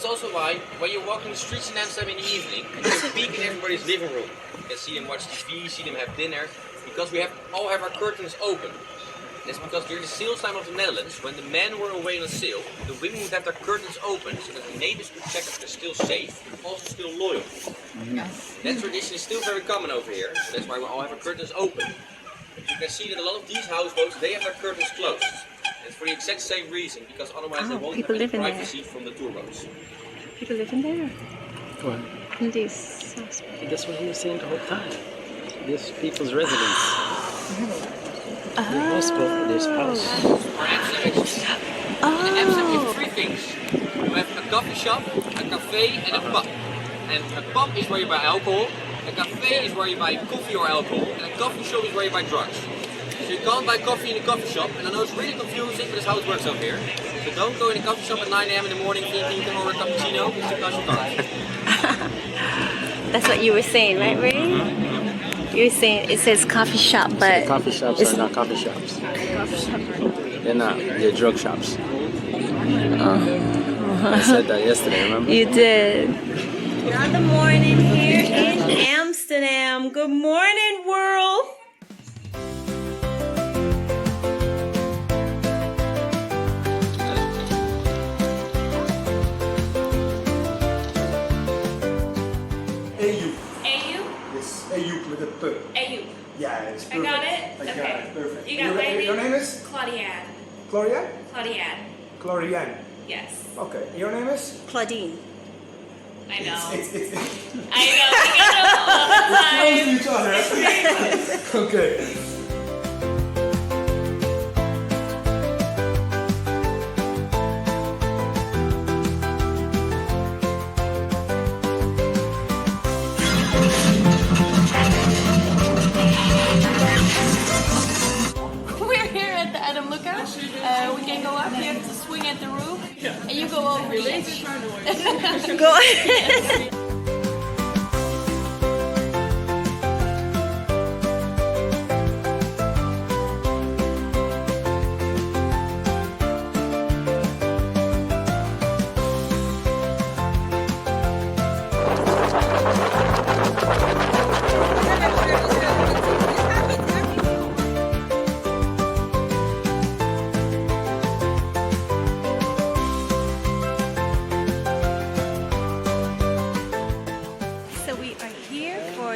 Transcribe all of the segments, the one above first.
That's also why when you're walking the streets in Amsterdam in the evening, you can peek in everybody's living room. You can see them watch TV, see them have dinner, because we all have our curtains open. That's because during the sales time of the Netherlands, when the men were away on a sale, the women would have their curtains open so that the neighbors could check if they're still safe, but also still loyal. That tradition is still very common over here, so that's why we all have our curtains open. But you can see that a lot of these houseboats, they have their curtains closed. And for the exact same reason, because otherwise they won't have any privacy from the tour boats. People live in there. What? In these house. That's what he was saying the whole time. This people's residence. The houseboat, this house. For Amsterdam, actually. In Amsterdam, you have three things. You have a coffee shop, a cafe, and a pub. And a pub is where you buy alcohol, a cafe is where you buy coffee or alcohol, and a coffee shop is where you buy drugs. So you can't buy coffee in a coffee shop, and I know it's really confusing, but that's how it works over here. So don't go in a coffee shop at 9 AM in the morning thinking you can order a cappuccino, because you can't. That's what you were saying, right, Ray? You were saying it says coffee shop, but Coffee shops are not coffee shops. They're not. They're drug shops. I said that yesterday, remember? you did. Another morning here in Amsterdam. Good morning, world. EU. AU? Yes, EU with a P. AU. Yeah, it's perfect. I got it? I got Okay. it, perfect. You got my name? Your name is? Claudian. Claudia? Claudian. Claudian. Yes. Okay, your name is? Claudine. I know. It's I know. We get them all the time. each other. Okay. We're here at the Adam Lookout. We can go up. You have to swing at the roof. And you go over the edge. Go ahead.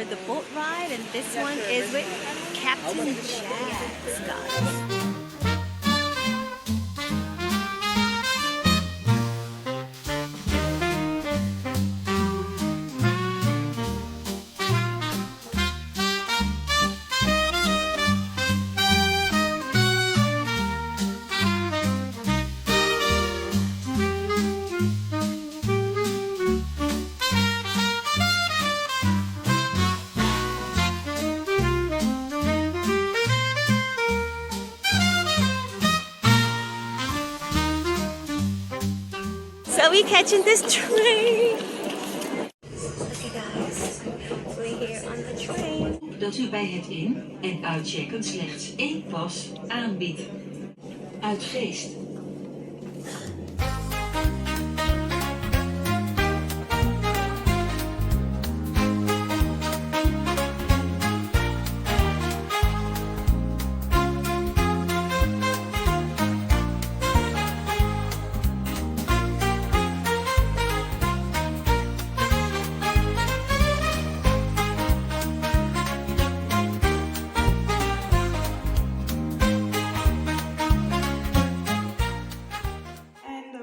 The boat ride, and this one is with Captain Jazz, guys. So we catching this train. Okay guys, we're here on the train. Dat u bij het in- en uitchecken slechts één pas aanbiedt. Uit Geest.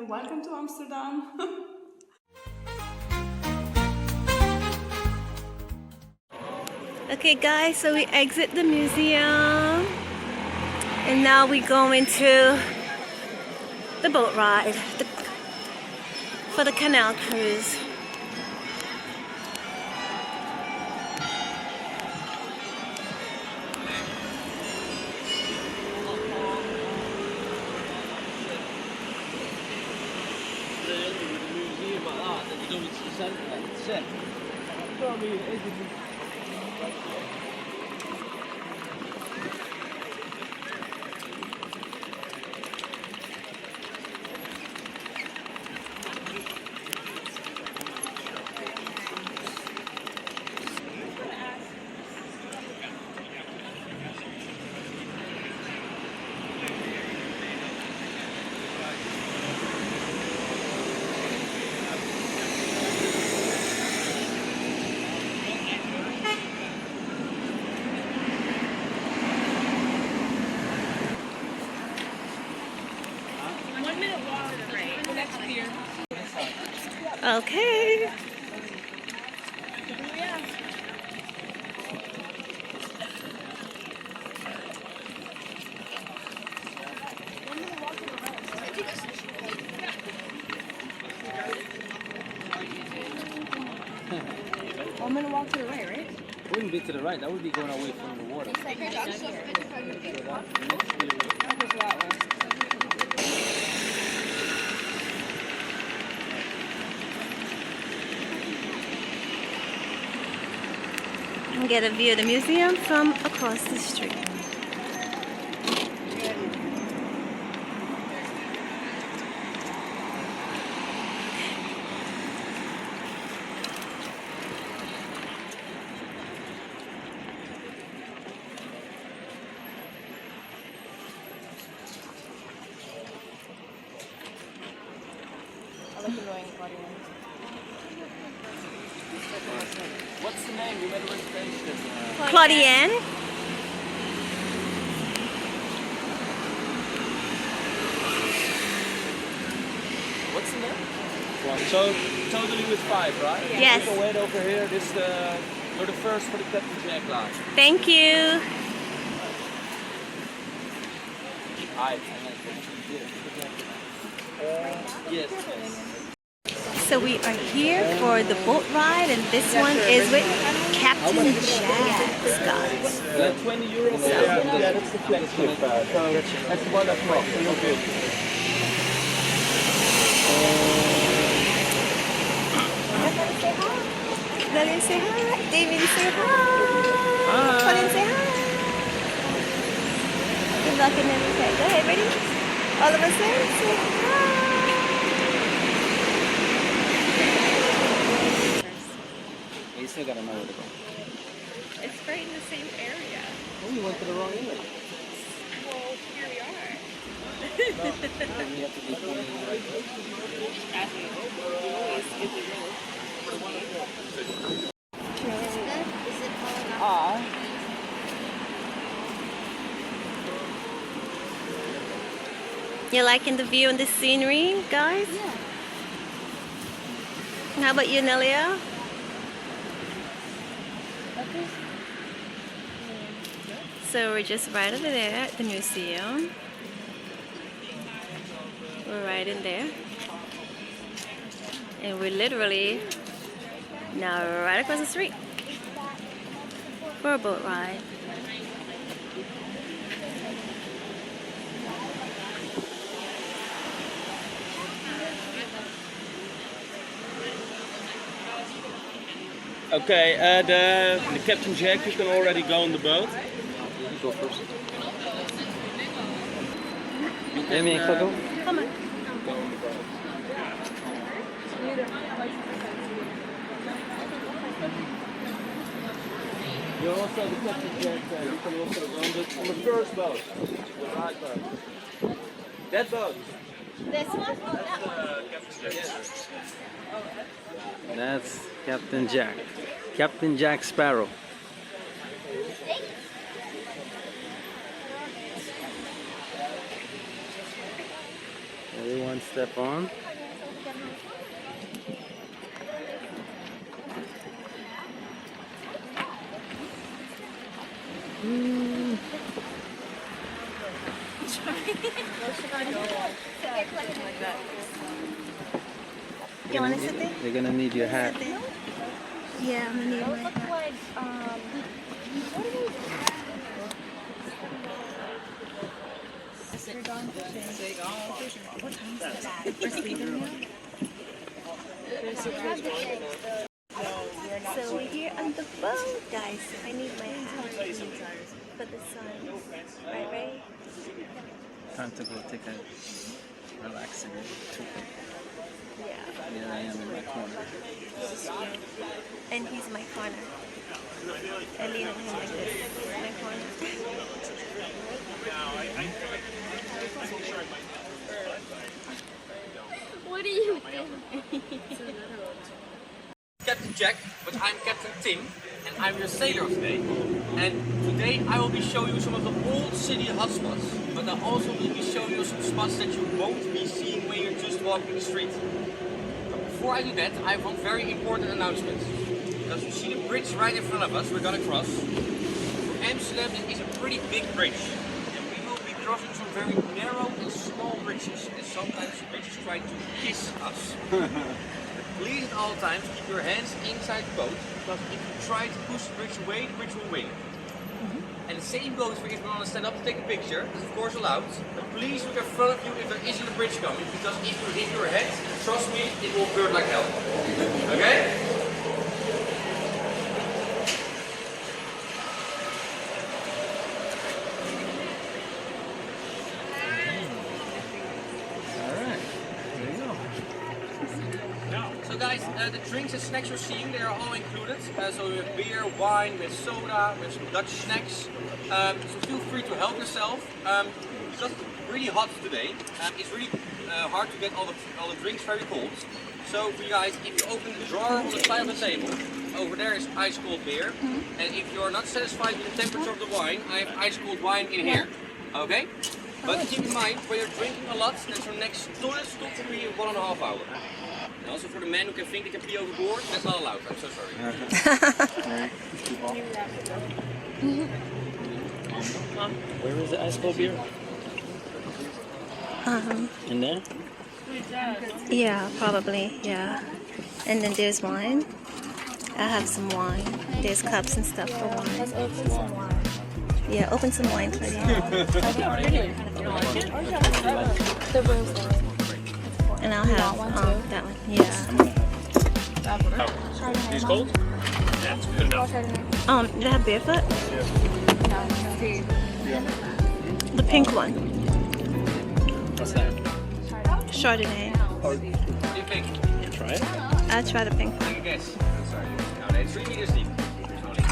Welcome to Amsterdam. Okay guys, so we exit the museum and now we go into the boat ride for the Canal cruise. Okay. I'm gonna walk to the right, right? Wouldn't be to the right. That would be going away from the water. And get a view of the museum from across the street. I like annoying Claudian. What's the name? You made a reservation. Claudian. What's the name? One. So totally with 5, right? Yes. You can wait over here. This you're the first for the Captain Jack line. Thank you. Hi. Yes. So we are here for the boat ride, and this one is with Captain Jack, guys. 20 euros. Yeah, that's the flagship. So that's the one that's wrong. So you're good. Lillian, say hi. Damien, say hi. Colin, say hi. Good luck in everything. Go ahead, ready? All of us say hi. You still gotta know where to go. It's right in the same area. Oh, you went to the wrong area. Well, here we are. Then you have to be pointing in the right direction. You liking the view and the scenery, guys? Yeah. How about you, Nelia? Okay. So we're just right over there at the museum. We're right in there. And we're literally now right across the street for a boat ride. Okay, the Captain Jack, you can already go on the boat. You go first. Amy, go. Come on. Go on the boat. You also the Captain Jack. You can also go on the first boat. The right boat. That boat. This one? That one. That's Captain Jack. Captain Jack Sparrow. Everyone step on. You want to sit there? They're gonna need your hat. Yeah, I'm gonna need my hat. So we're here on the boat, guys. I need my hat for the sun. Right? Time to go take a relaxing trip. Yeah. Here I am in my corner. And he's my corner. I lean on him like this. My corner. What are you doing? Captain Jack, but I'm Captain Tim, and I'm your sailor today. And today I will be showing you some of the old city hotspots, but I also will be showing you some spots that you won't be seeing when you're just walking the street. But before I do that, I have one very important announcement. Because you see the bridge right in front of us, we're gonna cross. For Amsterdam, it is a pretty big bridge. And we will be crossing some very narrow and small bridges. And sometimes the bridges try to kiss us. Please at all times keep your hands inside the boat, because if you try to push the bridge away, the bridge will win. And the same goes for if you want to stand up to take a picture, it's of course allowed. But please look in front of you if there isn't a bridge coming, because if you hit your head, trust me, it will hurt like hell. Okay? So guys, the drinks and snacks you're seeing, they are all included. So we have beer, wine, we have soda, we have some Dutch snacks. So feel free to help yourself. Because it's really hot today, it's really hard to get all the drinks very cold. So for you guys, if you open the drawer on the side of the table, over there is ice cold beer. And if you're not satisfied with the temperature of the wine, I have ice cold wine in here. Okay? But keep in mind, when you're drinking a lot, that's your next toilet stop will be in 1.5 hours. And also for the men who can think they can pee overboard, that's not allowed. I'm so sorry. Where is the ice cold beer? In there? Yeah, probably, yeah. And then there's wine. I have some wine. There's cups and stuff for wine. Let's open some wine. Yeah, open some wine for you. And I'll have that one. Yeah. These cold? Yeah, it's good enough. Did I have barefoot? The pink one. What's that? Chardonnay. What do you think? Try it? I'll try the pink one. Take a guess. Sorry. No, they're 3 meters deep. Only.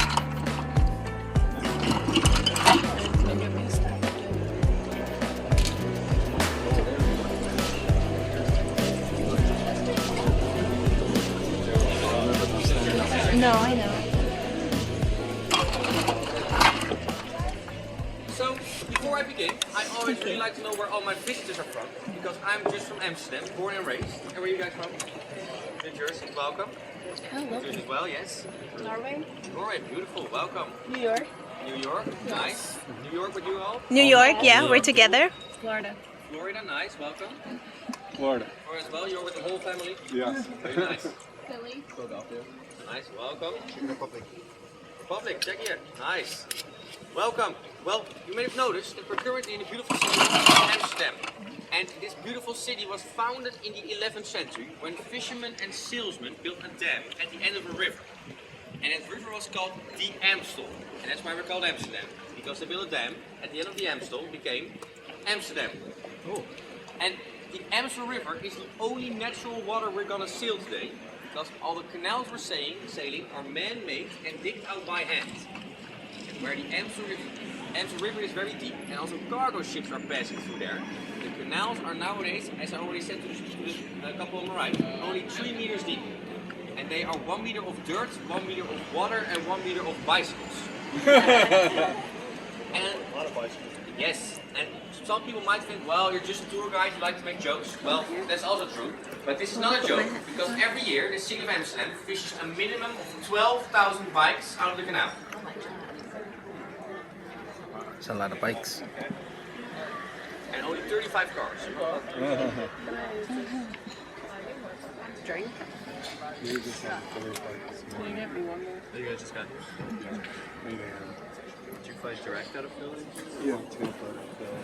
No, I know. So, before I begin, I always really like to know where all my visitors are from, because I'm just from Amsterdam, born and raised. And where are you guys from? New Jersey, welcome. New Jersey as well, yes. Norway. Norway, beautiful, welcome. New York. New York, nice. New York with you all? New York, yeah, we're together. Florida. Florida, nice, welcome. Florida. Florida as well, you're with the whole family? Yes. Very nice. Philly. Nice, welcome. Republic, check here. Nice. Welcome. Well, you may have noticed that we're currently in the beautiful city of Amsterdam. And this beautiful city was founded in the 11th century when fishermen and salesmen built a dam at the end of a river. And that river was called the Amstel. And that's why we're called Amsterdam. Because they built a dam at the end of the Amstel became Amsterdam. Oh. And the Amstel River is the only natural water we're gonna sail today. Because all the canals we're sailing are man-made and digged out by hand. And where the Amstel River is very deep and also cargo ships are passing through there, the canals are nowadays, as I already said to the couple on the right, only 3 meters deep. And they are 1 meter of dirt, 1 meter of water and 1 meter of bicycles. And a lot of bicycles. Yes, and some people might think, well, you're just a tour guide, you like to make jokes. Well, that's also true. But this is not a joke, because every year the city of Amsterdam fishes a minimum of 12,000 bikes out of the canal. That's a lot of bikes. And only 35 cars. Drink. You just got 35. Can you get me one more? You guys just got. Did you fly direct out of Philly? Yeah, it's gonna fly out of Philly.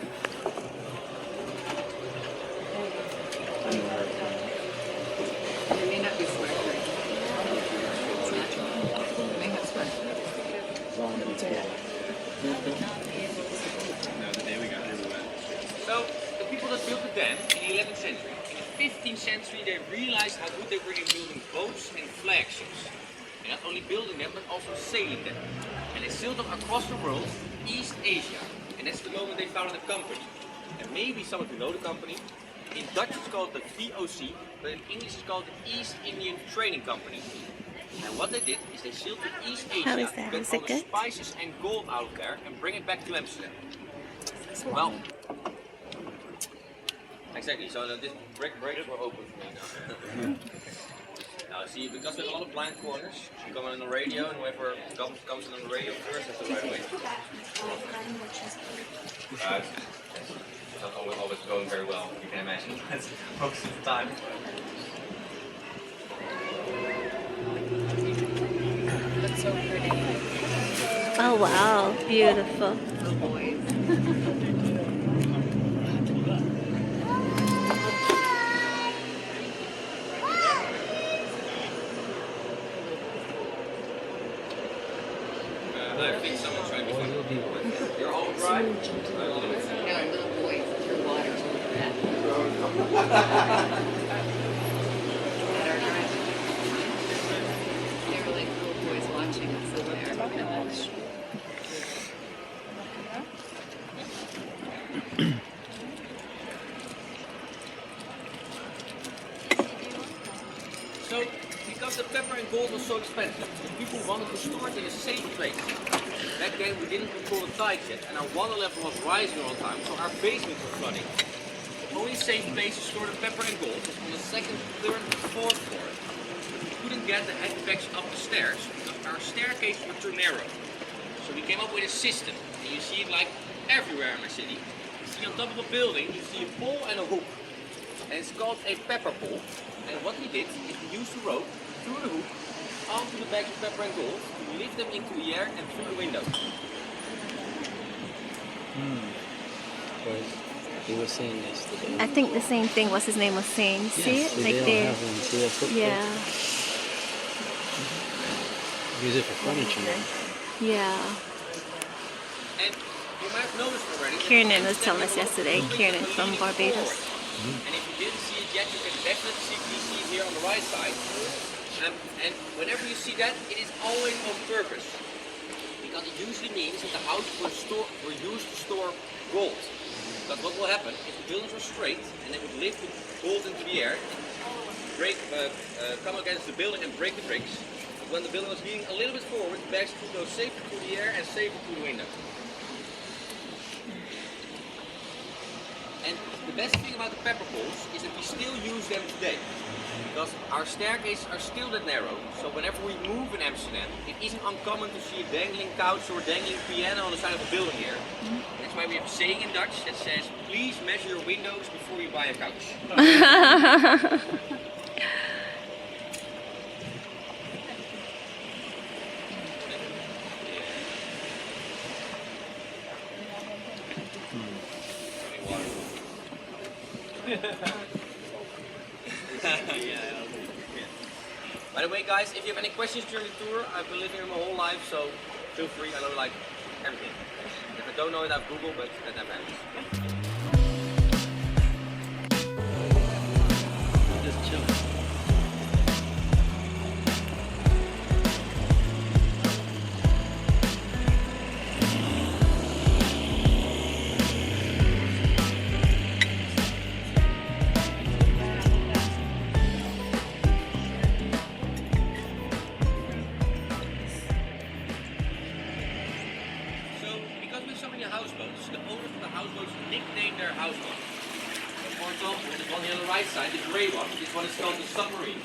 It may not be sparkling. It's natural. It may have sparkling. No, the day we got here we went. So, the people that built the dam in the 11th century, in the 15th century they realized how good they were in building boats and flagships. And not only building them, but also sailing them. And they sailed them across the world, East Asia. And that's the moment they founded the company. And maybe some of you know the company. In Dutch it's called the VOC, but in English it's called the East Indian Trading Company. And what they did is they sailed to East Asia, How is that? get Is all it the good? spices and gold out of there and bring it back to Amsterdam. Well, Exactly, so this breaks were open for me now. Now see, because we have a lot of blind corners, you come on the radio and whoever comes in on the radio first has the right way. It's not always going very well, you can imagine. That's most of the time. That's so pretty. Oh wow, beautiful. I think someone's trying to be funny. You're all dry? Little boys threw water to that. They were like little boys watching us in there. So, because the pepper and gold was so expensive, people wanted to store it in a safe place. Back then we didn't control the tides yet, and our water level was rising all the time, so our basements were flooding. The only safe place to store the pepper and gold was on the second, third, and fourth floor. We couldn't get the heavy bags up the stairs because our staircases were too narrow. So we came up with a system, and you see it like everywhere in my city. You see on top of a building, you see a pole and a hook. And it's called a pepper pole. And what we did is we used the rope through the hook onto the bags of pepper and gold to lift them into the air and through the window. He was saying yesterday. I think the same thing what's his name was saying. See Yes, it? Like they there. don't have one. See that footprint? Yeah. Use it for furniture now. Yeah. And you might have noticed already. Kiernan was telling us yesterday. Kiernan from Barbados. And if you didn't see it yet, you can definitely see it here on the right side. And whenever you see that, it is always on purpose. Because it usually means that the houses were used to store gold. But what will happen if the buildings are straight and they would lift the gold into the air, come against the building and break the bricks. But when the building was leaning a little bit forward, the bags could go safely through the air and safely through the window. And the best thing about the pepper poles is that we still use them today. Because our staircases are still that narrow, so whenever we move in Amsterdam, it isn't uncommon to see a dangling couch or a dangling piano on the side of a building here. That's why we have a saying in Dutch that says, please measure your windows before you buy a couch. By the way, guys, if you have any questions during the tour, I've been living here my whole life, so feel free. I know like everything. If I don't know it, I've Googled, but that never happens. Just chill. houseboats, the owners of the houseboats nicknamed their houseboats. For example, the one here on the right side, the grey one, this one is called the submarine.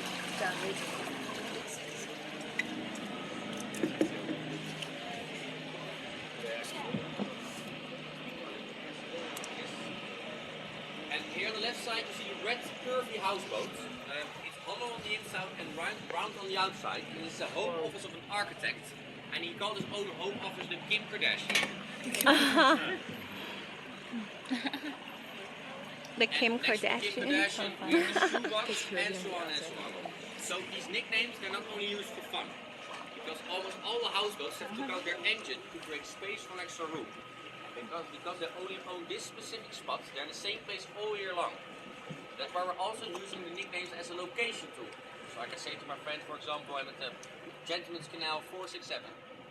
And here on the left side you see a red curvy houseboat. It's hollow on the inside and round on the outside. And it's the home office of an architect. And he called his own home office the Kim Kardashian. The Kim Kim Kardashian. Kardashian, we have the shoebox, and so on and so on. So these nicknames, they're not only used for fun. Because almost all the houseboats have took out their engine to create space for an extra room. Because they only own this specific spot, they're in the same place all year long. That's why we're also using the nicknames as a location tool. So I can say to my friend, for example, I'm at the Gentleman's Canal 467.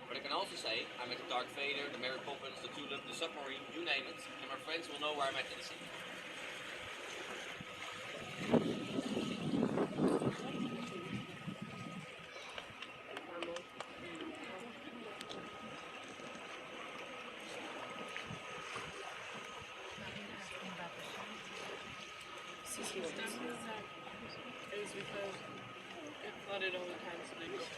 But I can also say, I'm at the Dark Vader, the Mary Poppins, the Tulip, the Submarine, you name it, and my friends will know where I'm at in the city. is because it flooded all the time. So they just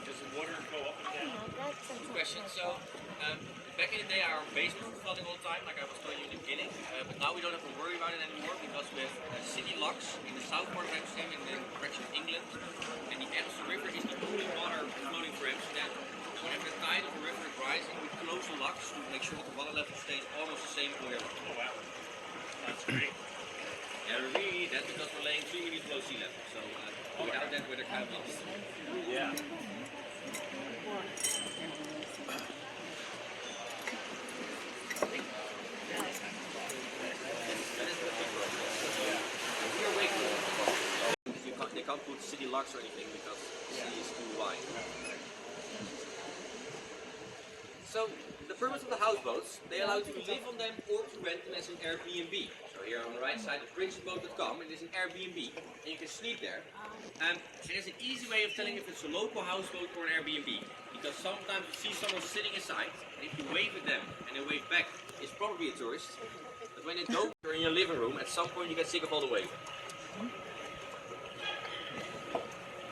Does the water go up and down? Good question. So, back in the day, our basement was flooding all the time, like I was telling you in the beginning. But now we don't have to worry about it anymore because we have city locks in the south part of Amsterdam, in the direction of England. And the Amsterdam River is the only water flowing through Amsterdam. Whenever the tide of the river is rising, we close the locks to make sure that the water level stays almost the same all year long. Oh wow. That's great. Yeah, we really need that because we're laying 3 meters below sea level. So without that, we're kind of lost. Yeah. They can't put city locks or anything because the city is too wide. So the purpose of the houseboats, they allow you to live on them or to rent them as an Airbnb. So here on the right side is bridgeboat.com, it is an Airbnb and you can sleep there. And there's an easy way of telling if it's a local houseboat or an Airbnb. Because sometimes you see someone sitting inside and if you wave at them and they wave back, it's probably a tourist. But when they don't, you're in your living room, at some point you get sick of all the waving.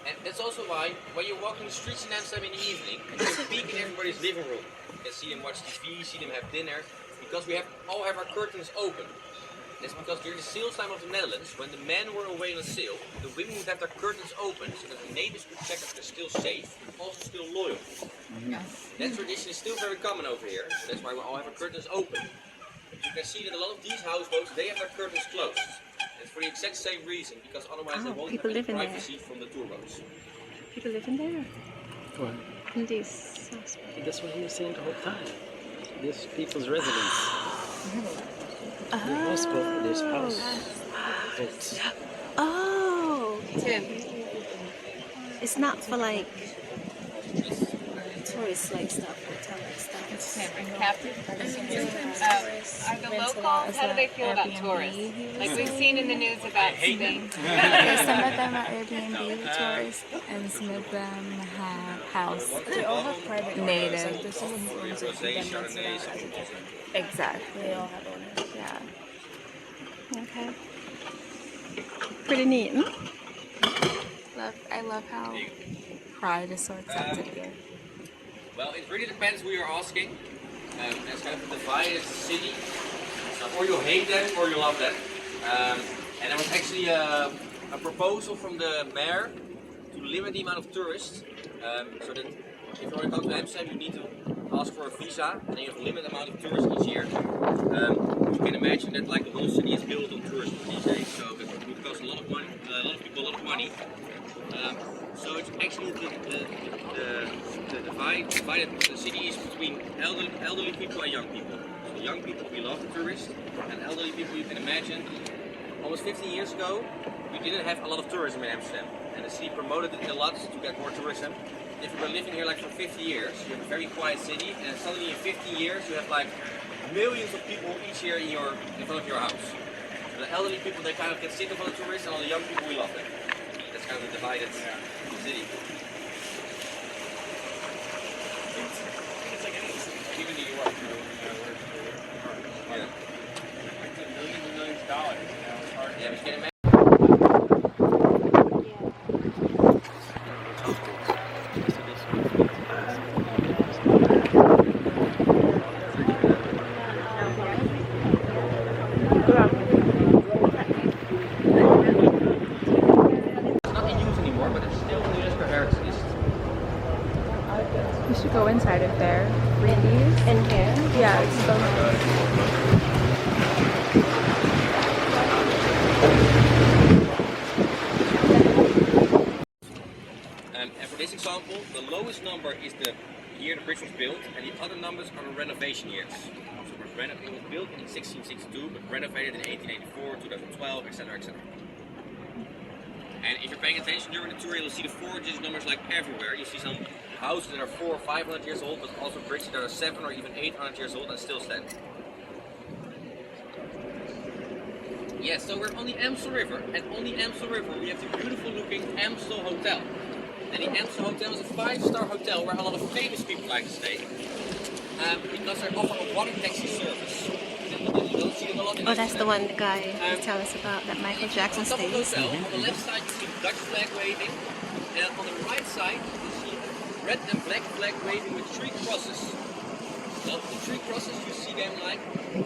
And that's also why, when you're walking the streets in Amsterdam in the evening, you can peek in everybody's living room. You can see them watch TV, see them have dinner, because we all have our curtains open. That's because during the sales time of the Netherlands, when the men were away on a sale, the women would have their curtains open so that the neighbors could check if they're still safe, but also still loyal. That tradition is still very common over here, so that's why we all have our curtains open. But you can see that a lot of these houseboats, they have their curtains closed. It's for the exact same reason, because otherwise they won't have any privacy from the tour boats. People live in there. What? In these houses. That's what he was saying the whole time. This people's residence. There's houseboat, there's houseboats. Oh! It's not for like tourist like stuff, hotel like stuff. Captain, are the locals, how do they feel about tourists? Like we've seen in the news about Spain. Some of them are Airbnb tourists, and some of them have house. They all have private native. Like this is who owns it. Exactly. They all have owners. Yeah. Okay. Pretty neat, hmm? I love how pride is so accepted here. Well, it really depends who you're asking. There's kind of a divided city. So, or you hate them or you love them. And there was actually a proposal from the mayor to limit the amount of tourists. So that if you want to come to Amsterdam, you need to ask for a visa, and then you have a limited amount of tourists each year. You can imagine that like the whole city is built on tourism these days, so it would cost a lot of money, a lot of people a lot of money. So it's actually the divided the city is between elderly people and young people. So young people, we love the tourists, and elderly people, you can imagine, almost 15 years ago, we didn't have a lot of tourism in Amsterdam, and the city promoted it a lot to get more tourism. If you've been living here like for 50 years, you have a very quiet city, and suddenly in 15 years you have like millions of people each year in front of your house. So the elderly people, they kind of get sick of all the tourists, and all the young people, we love them. That's kind of the divided city. Even New York, yeah. Millions and millions of dollars. It's hard. Yeah, but you can imagine. We should go inside of there. Read these. In here? Yeah, it's so And for this example, the lowest number is the year the bridge was built, and the other numbers are the renovation years. So it was built in 1662, but renovated in 1884, 2012, etc., etc. And if you're paying attention during the tour, you'll see the 4-digit numbers like everywhere. You see some houses that are 400 or 500 years old, but also bridges that are 700 or even 800 years old and still stand. Yes, so we're on the Amstel River, and on the Amstel River we have the beautiful looking Amstel Hotel. And the Amstel Hotel is a 5-star hotel where a lot of famous people like to stay, because they offer a water taxi service. You don't see them a lot in Oh, that's the Amsterdam. one the guy was telling us about that Michael Jackson On top of the stays. hotel, on the left side you see the Dutch flag waving, and on the right side you see a red and black flag waving with 3 crosses. Now the 3 crosses, you see them like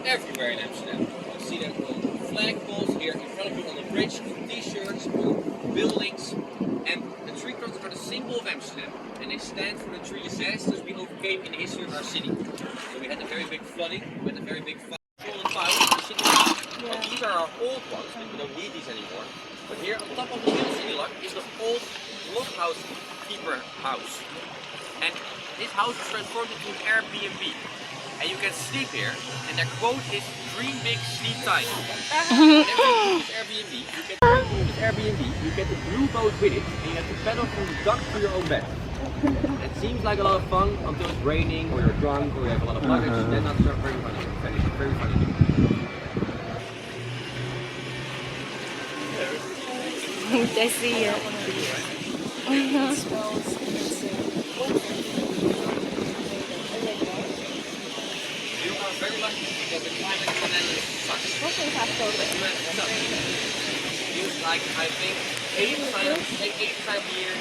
everywhere in Amsterdam. You see them on flagpoles here in front of you on the bridge, on t-shirts, on buildings, and the 3 crosses are the symbol of Amsterdam, and they stand for the 3 disasters we overcame in the history of our city. So we had a very big flooding, we had a very big fire. Well, these are our old ones, and we don't need these anymore. But here on top of the city lock is the old lockhouse keeper house. And this house is transformed into an Airbnb. And you can sleep here, and their quote is "Dream big, sleep tight." Whenever you use Airbnb, you get the blue boat with it, and you have to pedal from the dock to your own bed. It seems like a lot of fun until it's raining, or you're drunk, or you have a lot of luggage. Then not so very funny. Very funny. I see it. You are very lucky because the climate in the Netherlands sucks. It's like, I think, 8 times a year.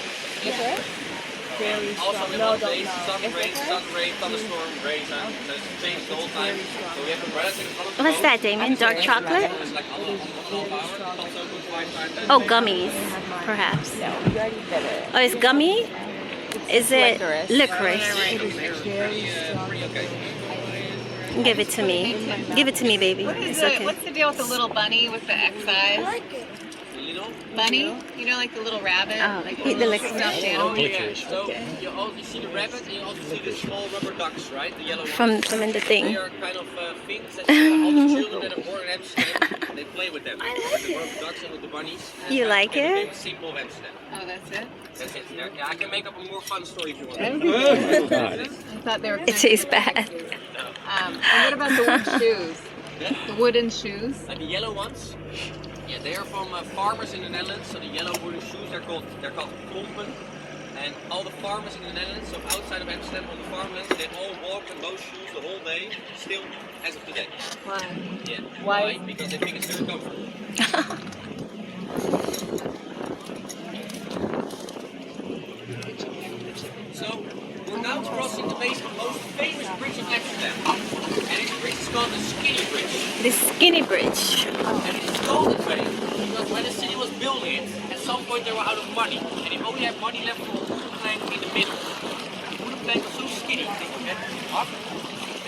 Also in one place, sun, rain, thunderstorm, rain, it's changed the whole time. So we have a relative. What's that, Damien? Dark chocolate? It's like all hour. Also good 5 times. Oh, gummies, perhaps. Oh, it's gummy? Is it licorice? Pretty okay. Give it to me. Give it to me, baby. It's okay. What's the deal with the little bunny with the X eyes? Little? Bunny? You know, like the little rabbit? Oh, Like eat the licorice. stuffed Oh animal? yeah. So you see the rabbit and you also see the small rubber ducks, right? The yellow ones. From in the They thing. are kind of things that all the children that are born in Amsterdam, they play with them. With the rubber ducks and with the bunnies. You like it? It's simple of Amsterdam. Oh, that's it? That's it. Yeah, I can make up a more fun story if you want. I thought they were. It tastes bad. And what about the wood shoes? The wooden shoes? Like the yellow ones. Yeah, they are from farmers in the Netherlands. So the yellow wooden shoes, they're called klompen. And all the farmers in the Netherlands, so outside of Amsterdam on the farmlands, they all walk in those shoes the whole day, still as of today. Why? Yeah. Why? Because they think it's very comfortable. So we're now crossing the most famous bridge in Amsterdam, and this bridge is called the Skinny Bridge. The skinny bridge. And it's called this way because when the city was building it, at some point they were out of money, and they only had money left for a wooden plank in the middle. The wooden plank was so skinny that you had to hug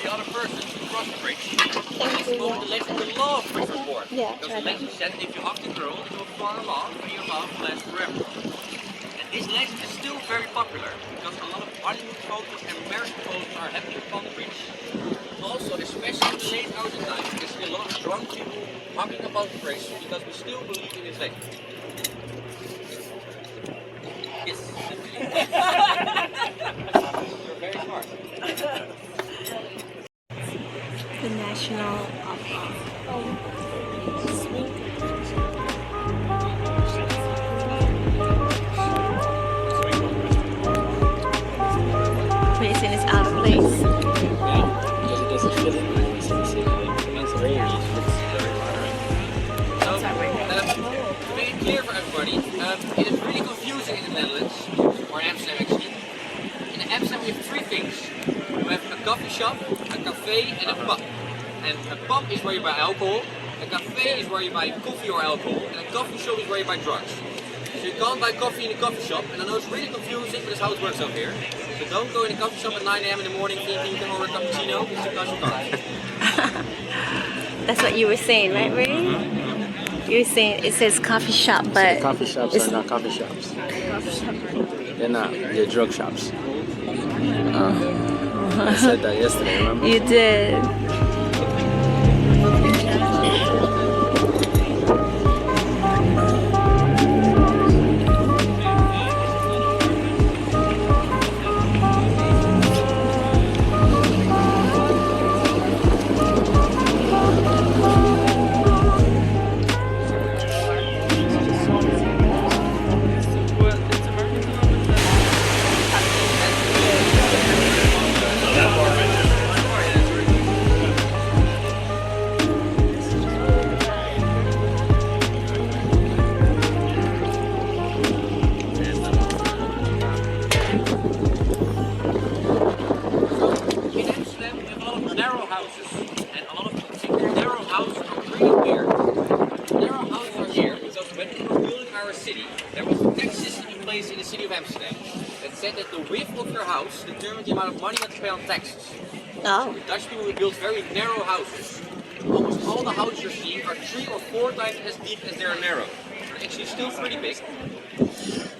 the other person to cross the bridge. And this is what the legend, the law of bridge was born. Yeah, Because the legend said if you hug the girl, it will far along, and your love will last forever. And this legend is still very popular because a lot of Hollywood photos and American photos are happening upon the bridge. Also, especially in the late hours of night, there's still a lot of drunk people hugging about the bridge because we still believe in this legend. Yes. You're very smart. The National Opera. Placing is out of place. Because it doesn't fit in like this. It's very To make it clear for everybody, it is really confusing in the Netherlands, or in Amsterdam actually. In Amsterdam we have 3 things. We have a coffee shop, a cafe and a pub. And a pub is where you buy alcohol, a cafe is where you buy coffee or alcohol, and a coffee shop is where you buy drugs. So you can't buy coffee in a coffee shop, and I know it's really confusing, but that's how it works over here. So don't go in a coffee shop at 9 AM in the morning thinking you can order a cappuccino, it's because you can't. That's what you were saying, right, Ray? You were saying it says coffee shop, but coffee shops are not coffee shops. They're not. They're drug shops. I said that yesterday, remember? you did. 1980, there was a tax system in place in the city of Amsterdam that said that the width of your house determined the amount of money you had to pay on taxes. Oh. The Dutch people built very narrow houses. Almost all the houses you're seeing are 3 or 4 times as deep as they are narrow. They're actually still pretty big.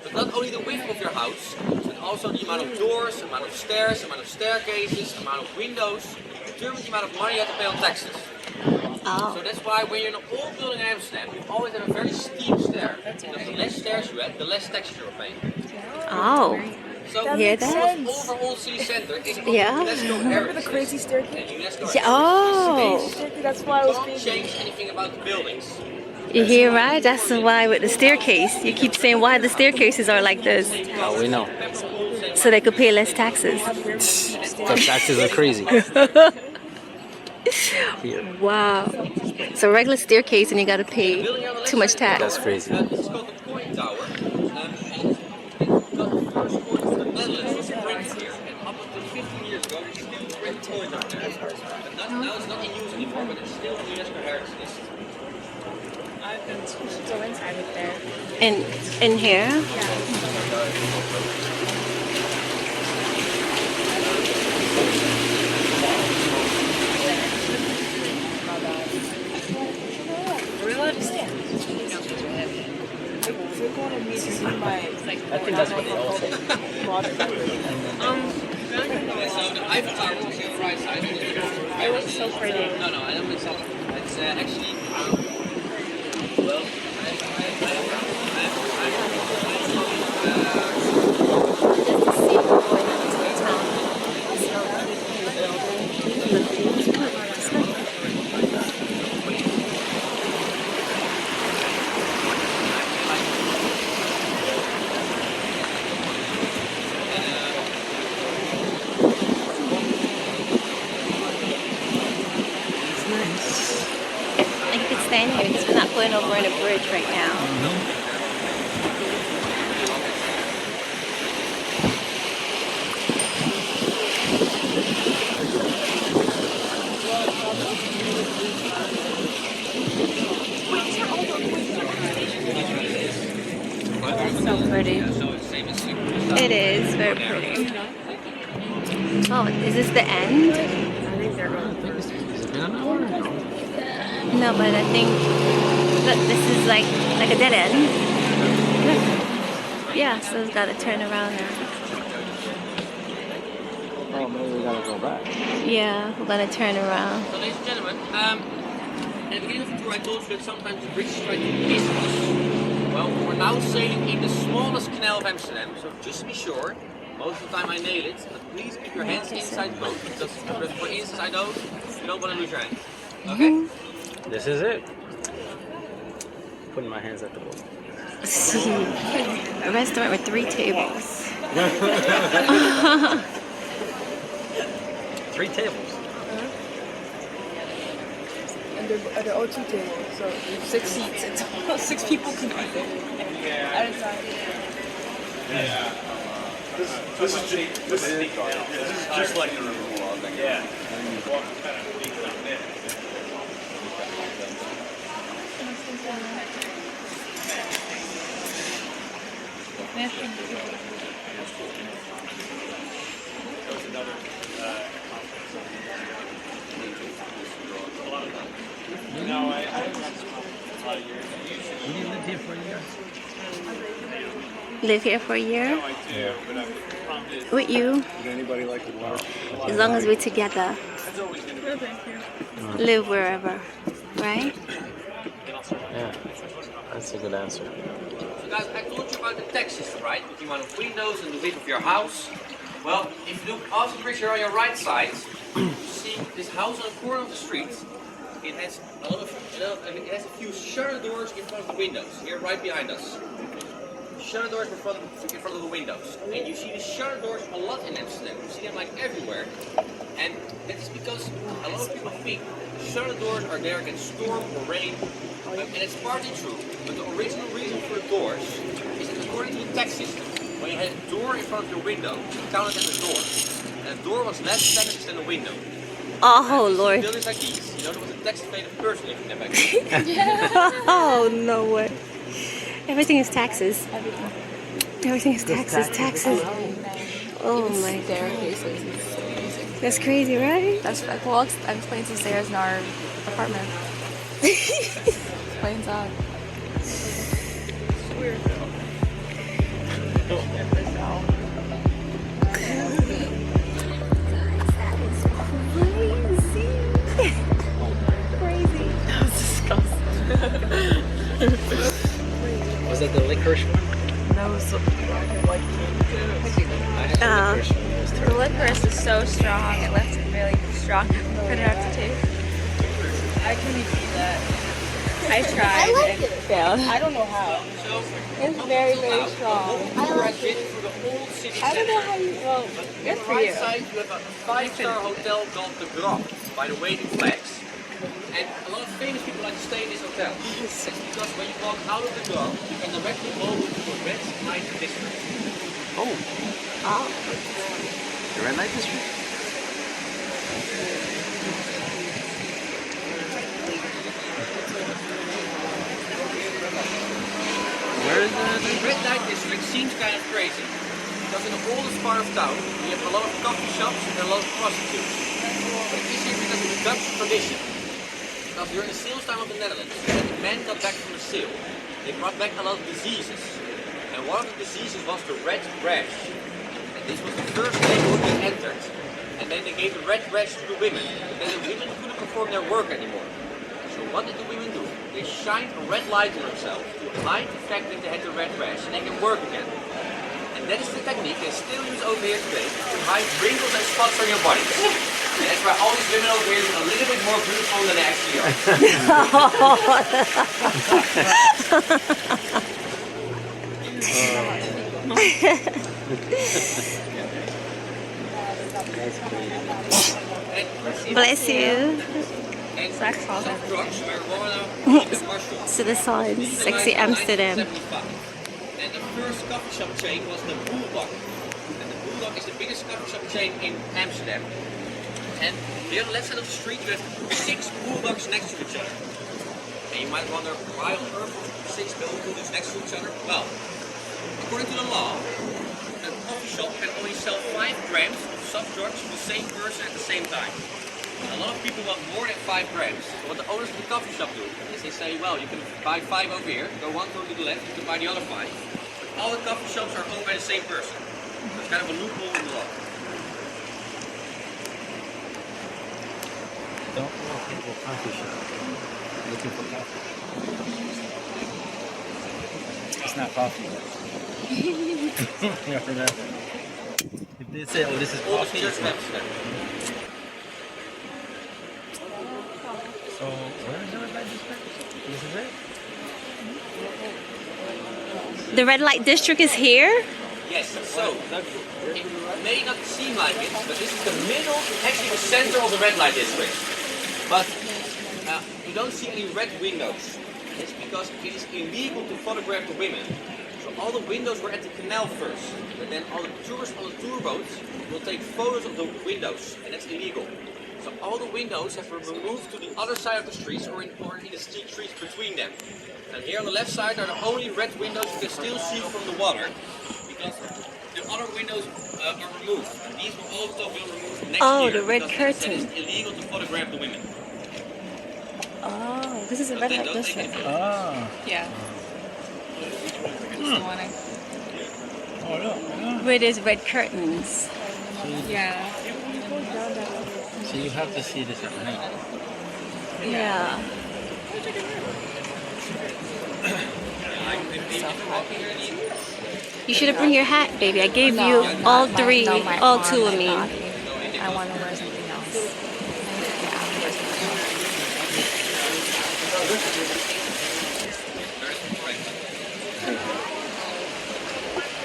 But not only the width of your house, but also the amount of doors, amount of stairs, amount of staircases, amount of windows, determines the amount of money you have to pay on taxes. Oh. So that's why when you're in an old building in Amsterdam, you always have a very steep stair. Because the less stairs you have, the less taxes you're paying. Oh. So Hear that? overall city center is Yeah. UNESCO Remember the heritage. crazy staircase? And UNESCO Yeah, oh. That's why I was can't thinking. change anything about the buildings. You hear right? That's why with the staircase, you keep saying why the staircases are like this. Oh, we know. So they could pay less taxes. The taxes are crazy. Here. Wow. So regular staircase and you gotta pay too much tax. That's crazy. It's called the Coin Tower. And the first coin of the Netherlands was printed here. And up until 15 years ago, they still print coins on there. But now it's not in use anymore, but it's still on the UNESCO heritage list. Go inside with there. In here? I think that's what they all say. So the Eiffel Tower was on the right side. It looks so pretty. No, I don't think so. It's actually, well, I could stand here because we're not going over on a bridge right now. So pretty. It is very pretty. Oh, is this the end? No, but I think look, this is like a dead end. Look. Yeah, so it's got to turn around now. Oh, maybe we gotta go back. Yeah, we're gonna turn around. So ladies and gentlemen, at the beginning of the tour I told you that sometimes the bridges try to miss us. Well, we're now sailing in the smallest canal of Amsterdam, so just be sure, most of the time I nail it, but please keep your hands inside the boat, because for inside out, you don't want to lose your hand. Okay? This is it. Putting my hands at the boat. A restaurant with 3 tables. 3 tables. And there are 2 tables, so 6 seats. It's 6 people can be there. At a time. This is just like the river wall thing. Yeah. Live here for a year? Yeah. With you? Would anybody like to water? As long as we're together. Live wherever, right? Yeah, that's a good answer. So guys, I told you about the tax system, right? The amount of windows and the width of your house. Well, if you look off the bridge here on your right side, you see this house on the corner of the street. It has it has a few shutter doors in front of the windows, here right behind us. Shutter doors in front of the windows. And you see the shutter doors a lot in Amsterdam. You see them like everywhere. And that's because a lot of people think the shutter doors are there against storm or rain. And it's partly true. But the original reason for the doors is that according to the tax system, when you had a door in front of your window, it counted as a door. And a door was less taxed than a window. Oh, Lord. Buildings like these, you know, there was a tax paid person living there back then. Oh, no way. Everything is taxes. Everything. Everything is taxes, taxes. Oh my. Staircases. It's amazing. That's crazy, right? That's like, well, I've explained the stairs in our apartment. Explains that. Was that the licorice one? That was something I like I had the licorice one. It was The terrible. licorice is so strong. It left it really strong. I don't have to taste. I couldn't eat that. I tried. I like it. Failed. I don't know how. It's very, very strong. I like it. Through the whole city I don't know how you. Well, On good the for right you. side, you have a 5-star hotel called the Graf by the waiting flags. And a lot of famous people like to stay in this hotel. That's because when you walk out of the Graf, you can directly go to the red light district. Oh. The red light district? Where is The red light district seems kind of crazy because in the oldest part of town, you have a lot of coffee shops and a lot of prostitutes. But it is here because of the Dutch tradition. Because during the sales time of the Netherlands, when the men got back from the sale, they brought back a lot of diseases. And one of the diseases was the red rash. And this was the first neighborhood they entered. And then they gave the red rash to the women. And then the women couldn't perform their work anymore. So what did the women do? They shined a red light on themselves to hide the fact that they had the red rash and they can work again. And that is the technique they still use over here today to hide wrinkles and spots on your body. And that's why all these women over here look a little bit more beautiful than they actually are. Bless you. And Sex some hall. drugs, marijuana, and mushrooms. To the side, sexy Amsterdam. And the first coffee shop chain was the Bulldog. And the Bulldog is the biggest coffee shop chain in Amsterdam. And here on the left side of the street you have 6 Bulldogs next to each other. And you might wonder why on earth would 6 Bulldogs next to each other? Well, according to the law, a coffee shop can only sell 5 grams of soft drugs to the same person at the same time. And a lot of people want more than 5 grams. So what the owners of the coffee shop do is they say, well, you can buy 5 over here, go 1 to the left, you can buy the other 5. But all the coffee shops are owned by the same person. So it's kind of a loophole in the law. Don't walk into a coffee shop looking for coffee. It's not coffee. You know that? If they say, oh, this is Oldest coffee, church it's in not. Amsterdam. So, where is the red light district? This is it? The red light district is here? Yes, so it may not seem like it, but this is the middle, actually the center of the red light district. But you don't see any red windows. It's because it is illegal to photograph the women. So all the windows were at the canal first, but then all the tourists on the tour boats will take photos of the windows, and that's illegal. So all the windows have been removed to the other side of the streets or in the streets between them. And here on the left side are the only red windows you can still see from the water, because the other windows are removed. And these will also be removed next year. The red because curtain. it is illegal to photograph the women. Oh, this is a red light district. Ah. Yeah. Oh, no. Where there's red curtains. Yeah. So you have to see this at night. Yeah. You should have bring your hat, baby. I gave you all 3, all 2 I mean. I want to wear something else.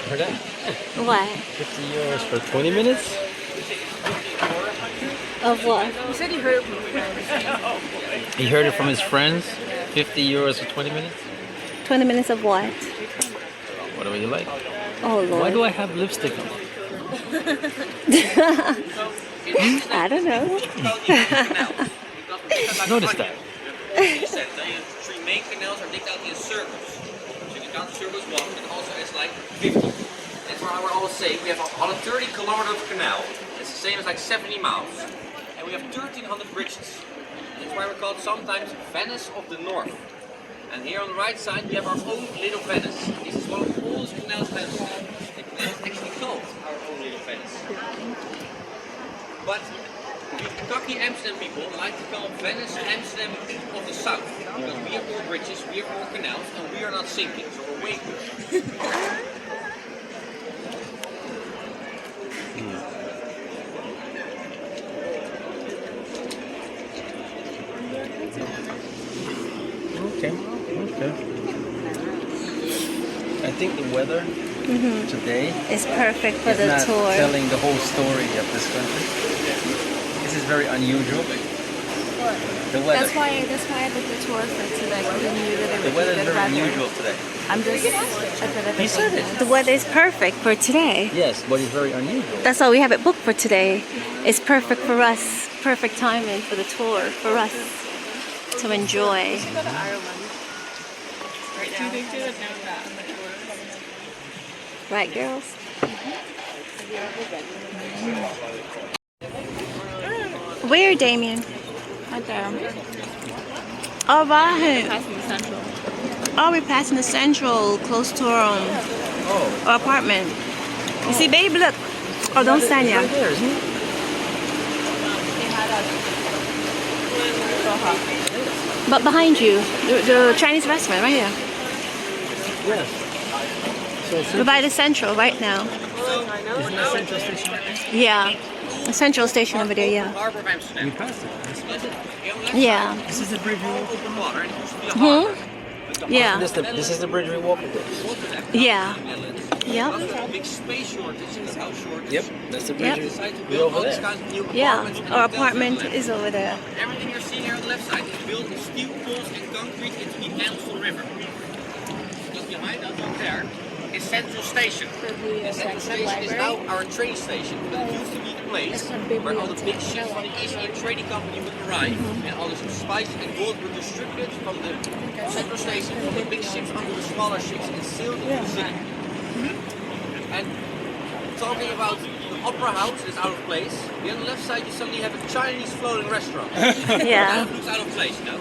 Heard that? What? 50 euros for 20 minutes? Of what? He said he heard it from friends. He heard it from his friends. 50 euros for 20 minutes? 20 minutes of what? Whatever you like. Oh, Lord. Why do I have lipstick on? I don't know. Notice that. The 3 main canals are digged out in circles. So you can counter circle is 1, and also it's like 50. That's why I would always say we have 130 kilometers of canal. It's the same as like 70 miles. And we have 1,300 bridges. That's why we're called sometimes Venice of the North. And here on the right side we have our own little Venice. This is one of the oldest canals in Amsterdam. The canal is actually called our own little Venice. But the cocky Amsterdam people like to call Venice Amsterdam of the South. Because we have more bridges, we have more canals, and we are not sinking, so we're way good. Okay. I think the weather today It's perfect for is the not tour. telling the whole story of this country. This is very unusual. The weather. That's why I booked the tour for today. Because I knew that it The would weather be is good very weather. unusual today. I'm just a bit of He said it. The weather is perfect for today. Yes, but it's very unusual. That's why we have it booked for today. It's perfect for us. Perfect timing for the tour for us to enjoy. Go to Ireland. Right now. Do you think they would know that on the tour? Right, girls? Where, Damien? Right there. All right. Passing the central. Oh, we're passing the central, close to our apartment. You see, babe, look. Oh, don't stand Right yet. there, isn't it? But behind you, the Chinese restaurant, right here. Yes. So it's We're by the central right now. isn't the central station right there? Yeah. The central station over there, yeah. Harbor of Amsterdam. We passed it. Yeah. This is the bridge we walk Open water, and it used to be a Hmm? harbor. Yeah. This is the bridge we walk over. Yeah. Because Yep. of the big space shortage and the house shortage. Yep, that's the Yep. bridge. They decided to We build over all these there. kinds of new Yeah. apartments and Our hotels apartment everywhere. is over there. Everything you're seeing here on the left side is built in steel poles and concrete into the Amstel River. Just behind us up there is Central Station. And Central Station is now our train station, but it used to be the place where all the big ships from the East Indian Trading Company would arrive, and all the spices and gold were distributed from the Central Station, from the big ships onto the smaller ships, and sailed into the city. And talking about the Opera House is out of place. Here on the left side you suddenly have a Chinese floating restaurant. Yeah. That looks out of place, you know?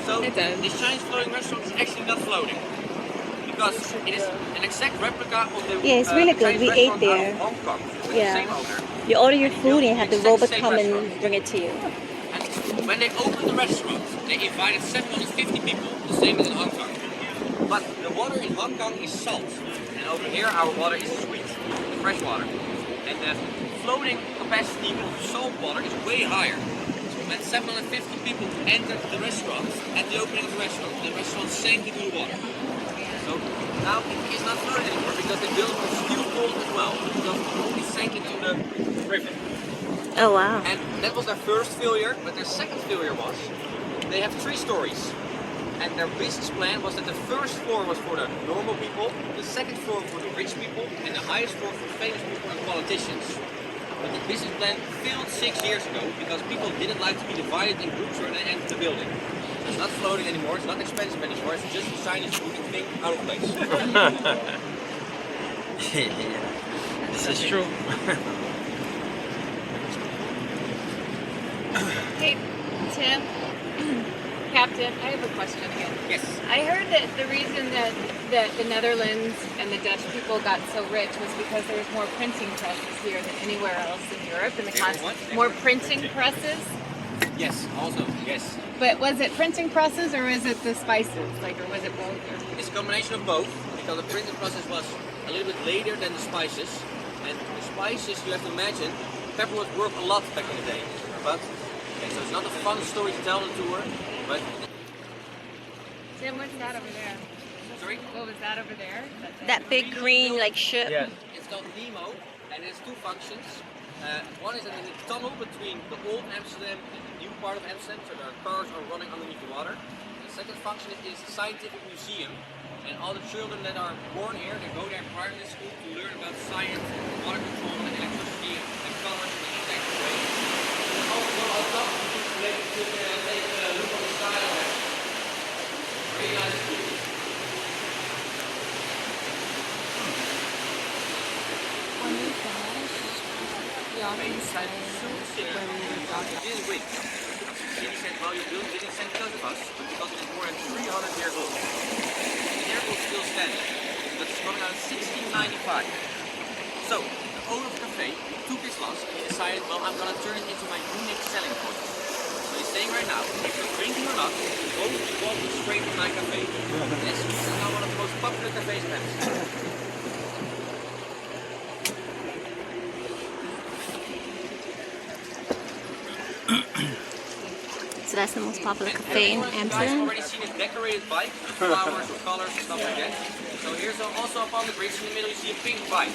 So this Chinese floating restaurant is actually not floating. Because it is an exact replica of the Yeah, it's really good. Chinese We ate restaurant out there. of Hong Kong with Yeah. the same owner. You order your food and you have the Exact robot same come restaurant. and bring it to you. And when they opened the restaurant, they invited 750 people, the same as in Hong Kong. But the water in Hong Kong is salt, and over here our water is sweet, fresh water. And the floating capacity of the salt water is way higher. So when 750 people entered the restaurant, at the opening of the restaurant sank into the water. So now it is not floating anymore because they built it with steel poles as well, because it sank into the river. Oh, wow. And that was their first failure, but their second failure was they have 3 stories. And their business plan was that the first floor was for the normal people, the second floor for the rich people, and the highest floor for famous people and politicians. But the business plan failed 6 years ago because people didn't like to be divided in groups when they entered the building. It's not floating anymore, it's not expensive anymore, it's just a Chinese food thing out of place. This is true. Hey, Tim. Captain, I have a question again. Yes. I heard that the reason that the Netherlands and the Dutch people got so rich was because there was more printing presses here than anywhere else in Europe. And more printing presses? Yes, also, yes. But was it printing presses or was it the spices? Like, or was it both? It's a combination of both, because the printing process was a little bit later than the spices. And the spices, you have to imagine, pepper was worth a lot back in the day. But, okay, so it's not a fun story to tell on the tour, but... Tim, what's that over there? Sorry? What was that over there? That big green, like, ship. Yeah. It's called Nemo, and it has 2 functions. One is in the tunnel between the old Amsterdam and the new part of Amsterdam, so their cars are running underneath the water. The second function is a scientific museum, and all the children that are born here, they go there in primary school to learn about science, water control, and electricity, and colors in an exact way. And also on top, you can take a look on the style. Very nice school. cafe inside the city. It didn't win. City said, well, your building didn't stand because of us, but because it is more than 300 years old. And the airport is still standing. That is coming out in 1695. So, the owner of the cafe took his loss and he decided, well, I'm going to turn it into my unique selling point. So he's saying right now, if you're drinking or not, both walk straight to my cafe. This is now one of the most popular cafes in Amsterdam. So that's the most popular cafe in You guys Amsterdam. already seen a decorated bike, flowers, with colors and stuff like that. So here's also upon the bridge in the middle you see a pink bike.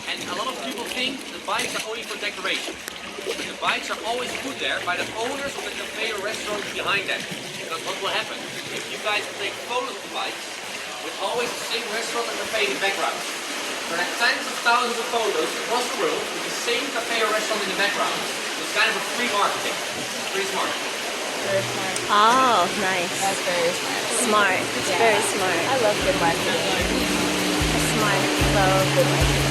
And a lot of people think the bikes are only for decoration. But the bikes are always put there by the owners of the cafe or restaurant behind them. Because what will happen, if you guys take photos of the bikes, with always the same restaurant and cafe in the background. There are tens of thousands of photos across the world with the same cafe or restaurant in the background. So it's kind of a free marketing. Pretty smart. Very smart. Oh, nice. That's very smart. Smart. It's Yeah. very smart. I love good marketing. That's smart. Love good marketing.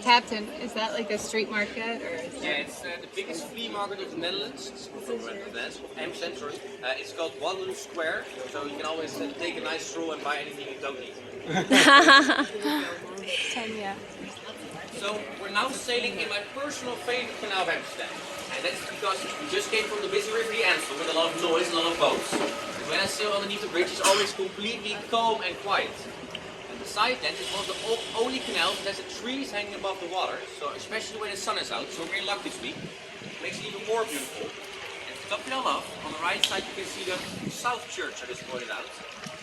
Captain, is that like a street market or? Is Yeah, it's the biggest flea market of the Netherlands. It's from the Netherlands, of Amsterdam, sorry. It's called Wallen Square, so you can always take a nice stroll and buy anything you don't need. Tanya. So we're now sailing in my personal favorite canal of Amsterdam. And that's because we just came from the busy river the Amstel with a lot of noise and a lot of boats. But when I sail underneath the bridge, it's always completely calm and quiet. Besides that, it's one of the only canals that has the trees hanging above the water, so especially when the sun is out, so we're in luck this week. It makes it even more beautiful. And to top it all off, on the right side you can see the South Church I just pointed out.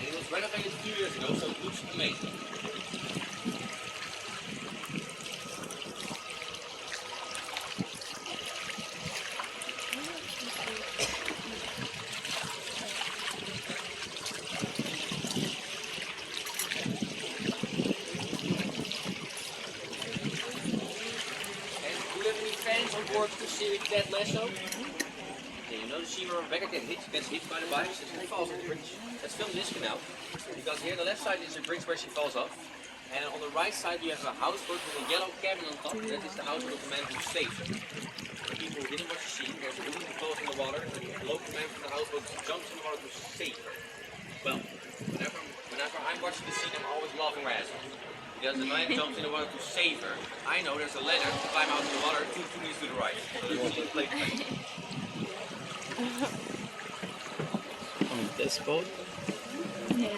And it was renovated a few years ago, so it looks amazing. To see with that lasso. Yeah, you know the scene where Rebecca gets hit by the bikes and she falls on the bridge. That's filmed in this canal. Because here on the left side is the bridge where she falls off. And on the right side you have a houseboat with a yellow cabin on top. That is the houseboat of the man who saved her. For people who didn't watch the scene, there's a woman who falls in the water and the local man from the houseboat jumps in the water to save her. Well, whenever I'm watching the scene, I'm always laughing my ass off. Because the man jumps in the water to save her. I know there's a ladder to climb out of the water 2 meters to the right. On this boat? Yeah.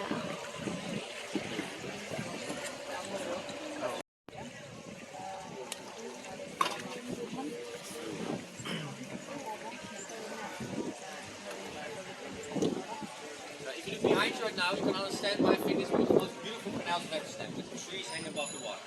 If you look behind you right now, you can understand why I think it's one of the most beautiful canals of Amsterdam, with the trees hanging above the water.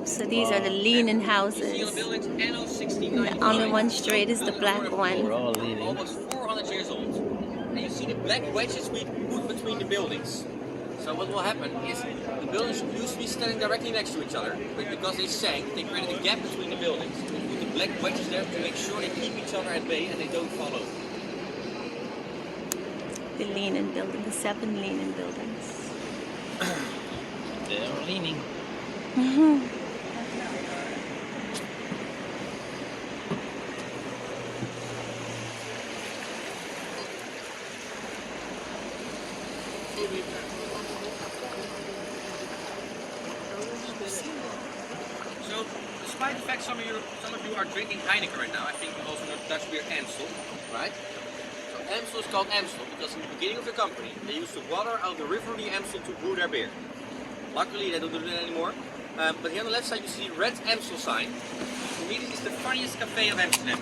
So these are the leaning houses. You see on the buildings anno 1695. The only one straight is the black one. We're all leaning. Almost 400 years old. And you see the black wedges we put between the buildings. So what will happen is the buildings used to be standing directly next to each other, but because they sank, they created a gap between the buildings. They put the black wedges there to make sure they keep each other at bay and they don't fall over. The leaning building, the 7 leaning buildings. They're leaning. So, despite the fact some of you are drinking Heineken right now, I think you also know Dutch beer Amstel, right? So Amstel is called Amstel because in the beginning of the company they used the water out of the river the Amstel to brew their beer. Luckily they don't do that anymore. But here on the left side you see the red Amstel sign. For me this is the funniest cafe of Amsterdam.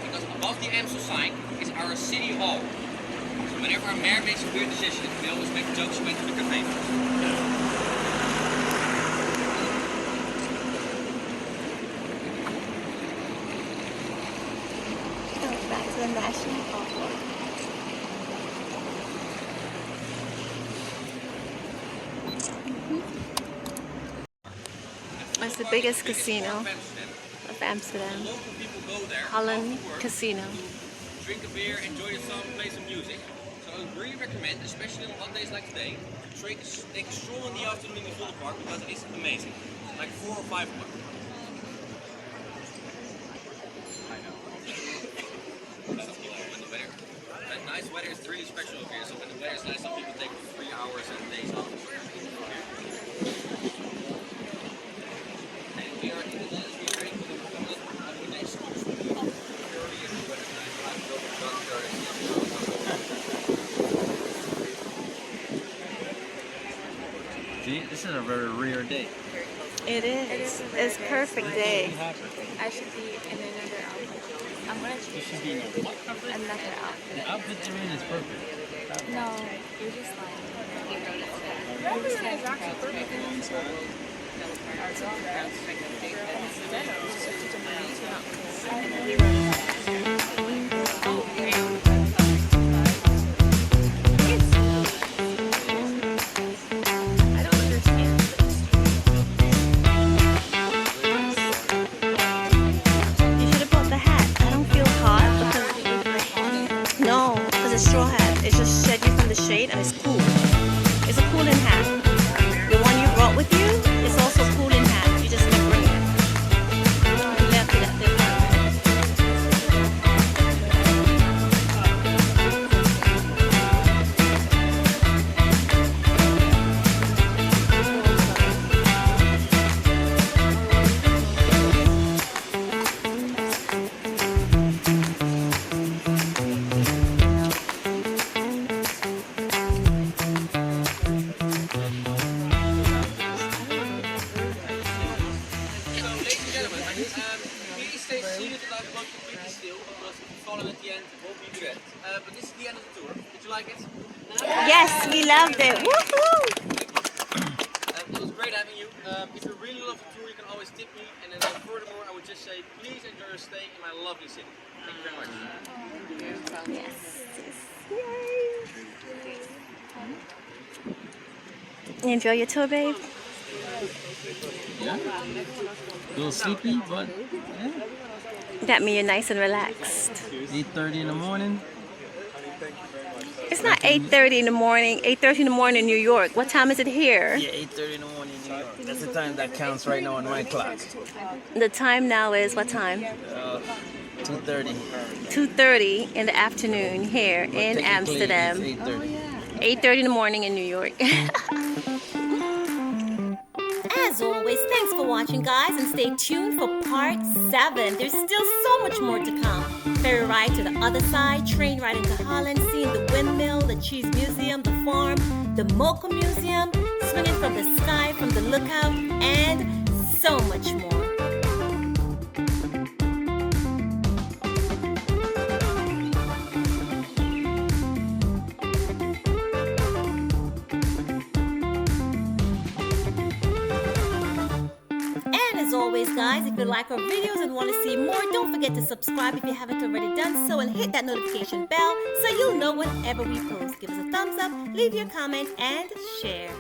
Because above the Amstel sign is our city hall. So whenever our mayor makes a weird decision, we always make jokes about the cafe. Back to the National Hall. It's the biggest casino of Amsterdam. Local people go there. Holland after work, Casino. Drink a beer, enjoy the sun, play some music. So I would really recommend, especially on hot days like today, to take a stroll in the afternoon in the Volle Park because it is amazing. Like 4 or 5 o'clock. I know. When the weather, that nice weather is really special over here. So when the weather is nice, some people take 3 hours and days off. And we are in the Netherlands. We are very good at having a nice school early in the weather time. See, this is a very rare day. It is. It's perfect day. I should be in another outfit. I'm gonna You choose should be in a what outfit? another outfit. The outfit you're in is perfect. No, you're just like. I don't understand. You should have bought the hat. I don't feel hot because no, because it's straw hat. It just shed you from the shade and it's cool. It's a cooling hat. The one you brought with you is also a cooling hat. You just didn't bring it. You left it at the apartment. Please stay seated without going completely still because if you fall in at the end, it won't be good. But this is the end of the tour. Did you like it? Yes, we loved it. Woohoo! It was great having you. If you really love the tour, you can always tip me. And then furthermore, I would just say, please enjoy your stay in my lovely city. Thank you very much. Yes. Yay. You enjoy your tour, babe? Yeah. A little sleepy, but yeah. That means you're nice and relaxed. 8:30 in the morning. It's not 8:30 in the morning. 8:30 in the morning in New York. What time is it here? Yeah, 8:30 in the morning in New York. That's the time that counts right now on my clock. The time now is what time? 2:30. 2:30 in the afternoon here But in technically Amsterdam. It's 8:30. 8:30 in the morning in New York. As always, thanks for watching, guys, and stay tuned for part 7. There's still so much more to come. Ferry ride to the other side, train ride into Holland, seeing the windmill, the cheese museum, the farm, the Mocha Museum, swinging from the sky, from the lookout, and so much more. As always, guys, if you like our videos and want to see more, don't forget to subscribe if you haven't already done so, and hit that notification bell so you'll know whenever we post. Give us a thumbs up, leave your comment, and share.